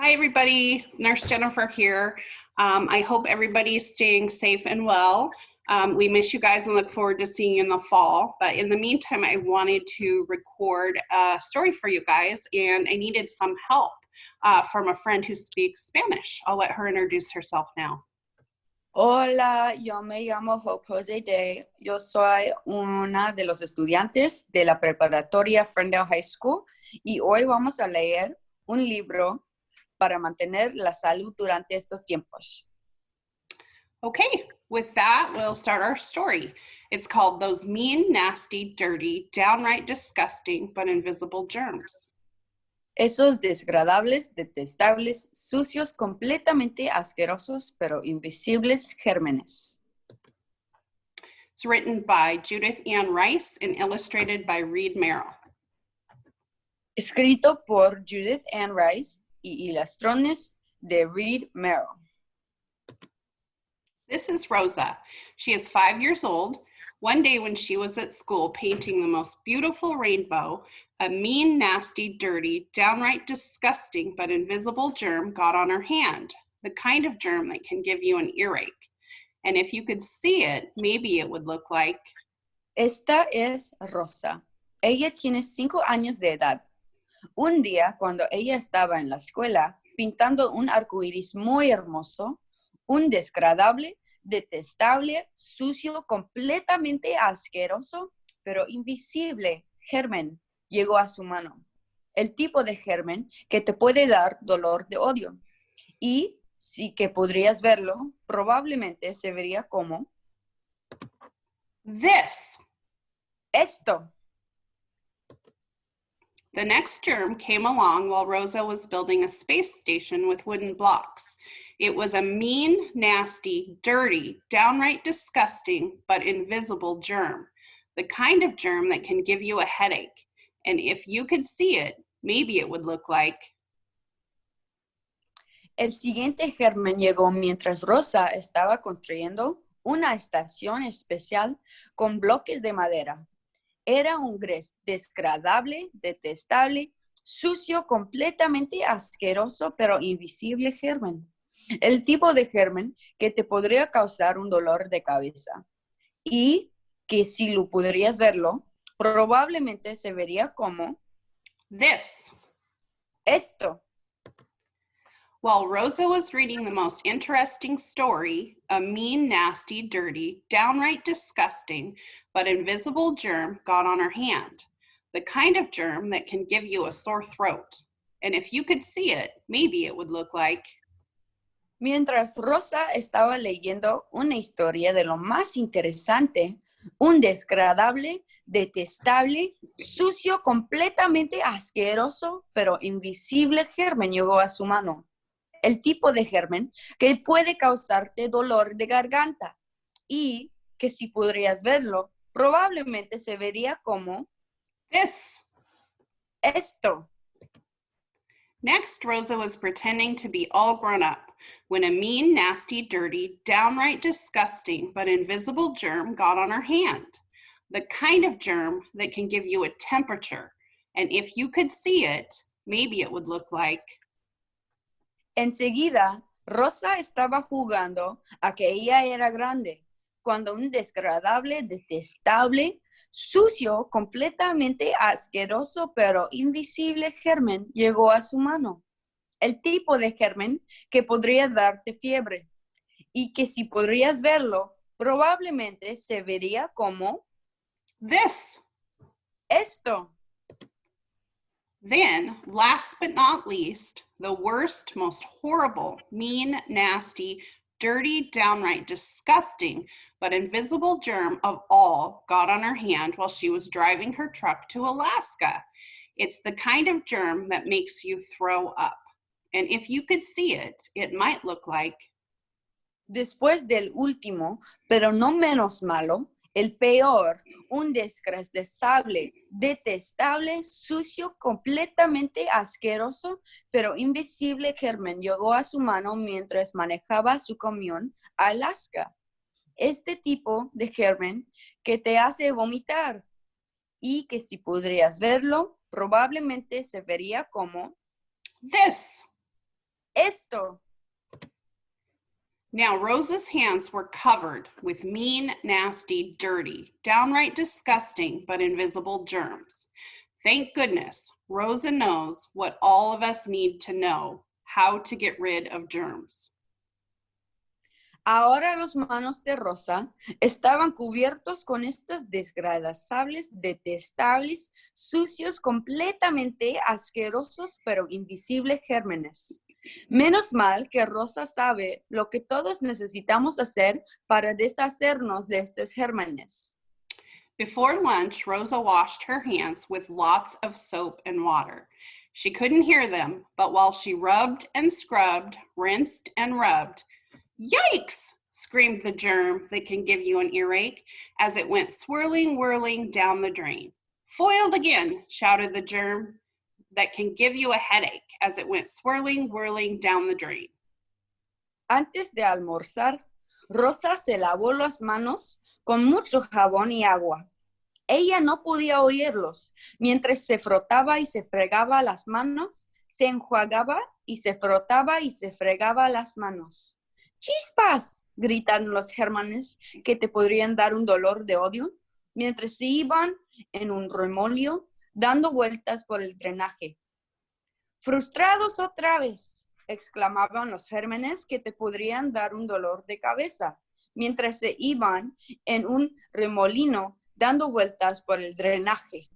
Hi, everybody. Nurse Jennifer here. I hope everybody's staying safe and well. We miss you guys and look forward to seeing you in the fall. But in the meantime, I wanted to record a story for you guys, and I needed some help from a friend who speaks Spanish. I'll let her introduce herself now. Hola, yo me llamo Hope Jose Day. Yo soy una de los estudiantes de la preparatoria Ferndale High School y hoy vamos a leer un libro para mantener la salud durante estos tiempos. Okay, with that, we'll start our story. It's called Those Mean, Nasty, Dirty, Downright Disgusting, but Invisible Germs. Esos desagradables, detestables, sucios, completamente asquerosos, pero invisibles gérmenes. It's written by Judith Ann Rice and illustrated by Merrill. Escrito por Judith Ann Rice y ilustrones de Merrill. This is Rosa. She is 5 years old. One day when she was at school painting the most beautiful rainbow, a mean, nasty, dirty, downright disgusting but invisible germ got on her hand, the kind of germ that can give you an earache. And if you could see it, maybe it would look like... Esta es Rosa. Ella tiene 5 años de edad. Un día, cuando ella estaba en la escuela, pintando un arcoíris muy hermoso, un desagradable, detestable, sucio, completamente asqueroso, pero invisible germen llegó a su mano. El tipo de germen que te puede dar dolor de odio. Y si que podrías verlo, probablemente se vería como this. Esto. The next germ came along while Rosa was building a space station with wooden blocks. It was a mean, nasty, dirty, downright disgusting, but invisible germ. The kind of germ that can give you a headache. And if you could see it, maybe it would look like... El siguiente germen llegó mientras Rosa estaba construyendo una estación especial con bloques de madera. Era un desagradable, detestable, sucio, completamente asqueroso, pero invisible germen. El tipo de germen que te podría causar un dolor de cabeza. Y que si lo podrías verlo, probablemente se vería como this. Esto. While Rosa was reading the most interesting story, a mean, nasty, dirty, downright disgusting, but invisible germ got on her hand. The kind of germ that can give you a sore throat. And if you could see it, maybe it would look like... Mientras Rosa estaba leyendo una historia de lo más interesante, un desagradable, detestable, sucio, completamente asqueroso, pero invisible germen llegó a su mano. El tipo de germen que puede causarte dolor de garganta y que si podrías verlo, probablemente se vería como this. Esto. Next, Rosa was pretending to be all grown up when a mean, nasty, dirty, downright disgusting, but invisible germ got on her hand. The kind of germ that can give you a temperature. And if you could see it, maybe it would look like... Enseguida, Rosa estaba jugando a que ella era grande, cuando un desagradable, detestable, sucio, completamente asqueroso, pero invisible germen llegó a su mano. El tipo de germen que podría darte fiebre y que si podrías verlo, probablemente se vería como this. Esto. Then, last but not least, the worst, most horrible, mean, nasty, dirty, downright disgusting, but invisible germ of all got on her hand while she was driving her truck to Alaska. It's the kind of germ that makes you throw up. And if you could see it, it might look like... Después del último, pero no menos malo, el peor, un desagradable, detestable, sucio, completamente asqueroso, pero invisible germen llegó a su mano mientras manejaba su camión a Alaska. Este tipo de germen que te hace vomitar y que si podrías verlo, probablemente se vería como this. esto. Now, Rosa's hands were covered with mean, nasty, dirty, downright disgusting, but invisible germs. Thank goodness, Rosa knows what all of us need to know, how to get rid of germs. Ahora las manos de Rosa estaban cubiertos con estos desagradables, detestables, sucios, completamente asquerosos, pero invisibles gérmenes. Menos mal que Rosa sabe lo que todos necesitamos hacer para deshacernos de estos gérmenes. Before lunch, Rosa washed her hands with lots of soap and water. She couldn't hear them, but while she rubbed and scrubbed, rinsed and rubbed, "Yikes!" screamed the germ that can give you an earache as it went swirling, whirling down the drain. "Foiled again," shouted the germ that can give you a headache as it went swirling, whirling down the drain. Antes de almorzar, Rosa se lavó las manos con mucho jabón y agua. Ella no podía oírlos. Mientras se frotaba y se fregaba las manos, se enjuagaba y se frotaba y se fregaba las manos. ¡Chispas!, gritaron los gérmenes que te podrían dar un dolor de odio, mientras se iban en un remolino dando vueltas por el drenaje. ¡Frustrados otra vez!, exclamaban los gérmenes que te podrían dar un dolor de cabeza, mientras se iban en un remolino dando vueltas por el drenaje.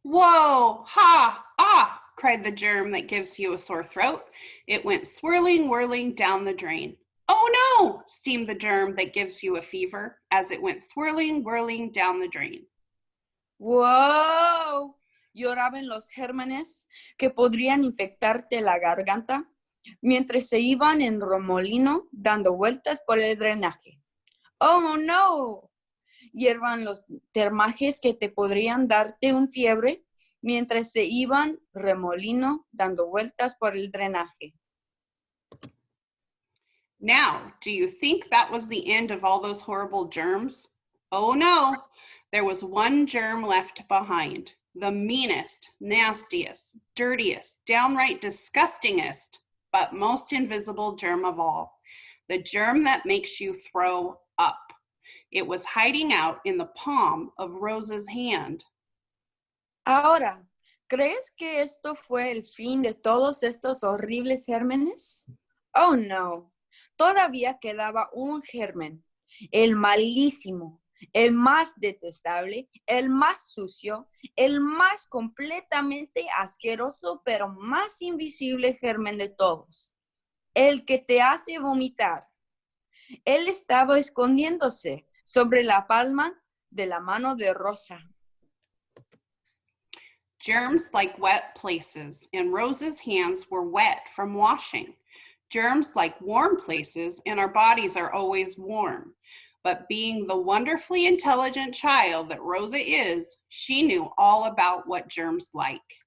"Whoa, ha, ah," cried the germ that gives you a sore throat. It went swirling, whirling down the drain. "Oh no," steamed the germ that gives you a fever as it went swirling, whirling down the drain. ¡Wow! Lloraban los gérmenes que podrían infectarte la garganta mientras se iban en remolino dando vueltas por el drenaje. ¡Oh, no! Hiervan los termajes que te podrían darte un fiebre mientras se iban remolino dando vueltas por el drenaje. Now, do you think that was the end of all those horrible germs? Oh no, there was one germ left behind. The meanest, nastiest, dirtiest, downright disgustingest, but most invisible germ of all. The germ that makes you throw up. It was hiding out in the palm of Rosa's hand. Ahora, ¿crees que esto fue el fin de todos estos horribles gérmenes? Oh, no. Todavía quedaba un germen, el malísimo, el más detestable, el más sucio, el más completamente asqueroso, pero más invisible germen de todos, el que te hace vomitar. Él estaba escondiéndose sobre la palma de la mano de Rosa. Germs like wet places, and Rosa's hands were wet from washing. Germs like warm places, and our bodies are always warm. But being the wonderfully intelligent child that Rosa is, she knew all about what germs like.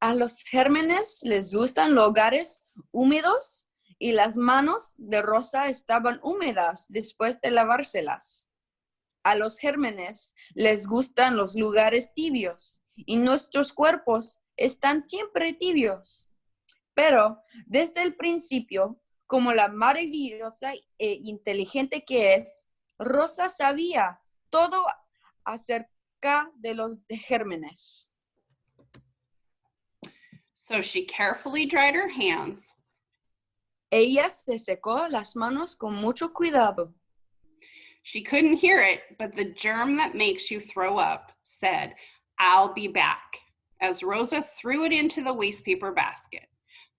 A los gérmenes les gustan lugares húmedos y las manos de Rosa estaban húmedas después de lavárselas. A los gérmenes les gustan los lugares tibios y nuestros cuerpos están siempre tibios. Pero desde el principio, como la maravillosa e inteligente que es, Rosa sabía todo acerca de los gérmenes. So she carefully dried her hands. Ella se secó las manos con mucho cuidado. She couldn't hear it, but the germ that makes you throw up said, "I'll be back," as Rosa threw it into the waste paper basket.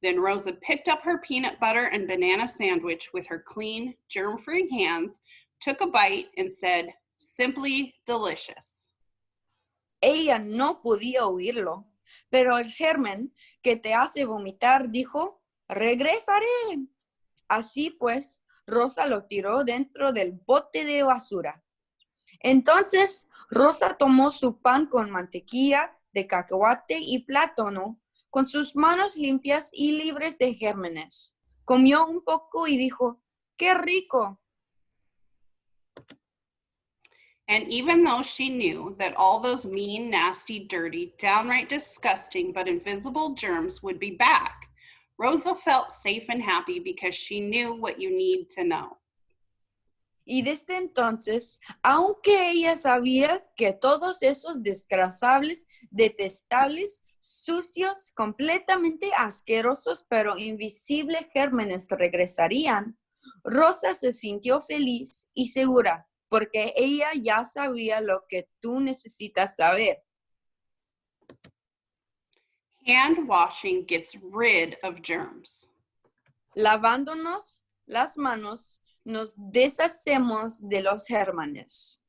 Then Rosa picked up her peanut butter and banana sandwich with her clean, germ-free hands, took a bite, and said, "Simply delicious." Ella no podía oírlo, pero el germen que te hace vomitar dijo, "Regresaré." Así pues, Rosa lo tiró dentro del bote de basura. Entonces, Rosa tomó su pan con mantequilla de cacahuate y plátano con sus manos limpias y libres de gérmenes. Comió un poco y dijo, "¡Qué rico!" And even though she knew that all those mean, nasty, dirty, downright disgusting, but invisible germs would be back, Rosa felt safe and happy because she knew what you need to know. Y desde entonces, aunque ella sabía que todos esos desgraciables, detestables, sucios, completamente asquerosos, pero invisibles gérmenes regresarían, Rosa se sintió feliz y segura, porque ella ya sabía lo que tú necesitas saber. Hand washing gets rid of germs. Lavándonos las manos, nos deshacemos de los gérmenes.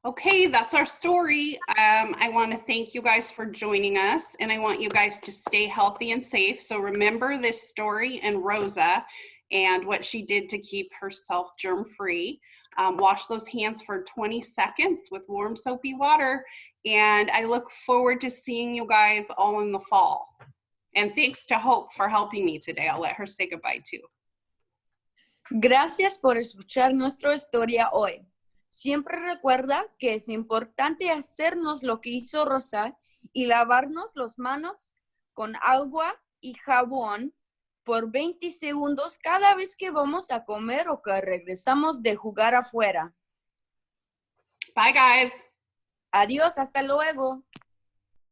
Okay, that's our story. I want to thank you guys for joining us, and I want you guys to stay healthy and safe. So remember this story and Rosa and what she did to keep herself germ-free. Wash those hands for 20 seconds with warm soapy water, and I look forward to seeing you guys all in the fall. And thanks to Hope for helping me today. I'll let her say goodbye too. Gracias por escuchar nuestra historia hoy. Siempre recuerda que es importante hacernos lo que hizo Rosa y lavarnos las manos con agua y jabón por 20 segundos cada vez que vamos a comer o que regresamos de jugar afuera. Bye, guys. Adiós, hasta luego.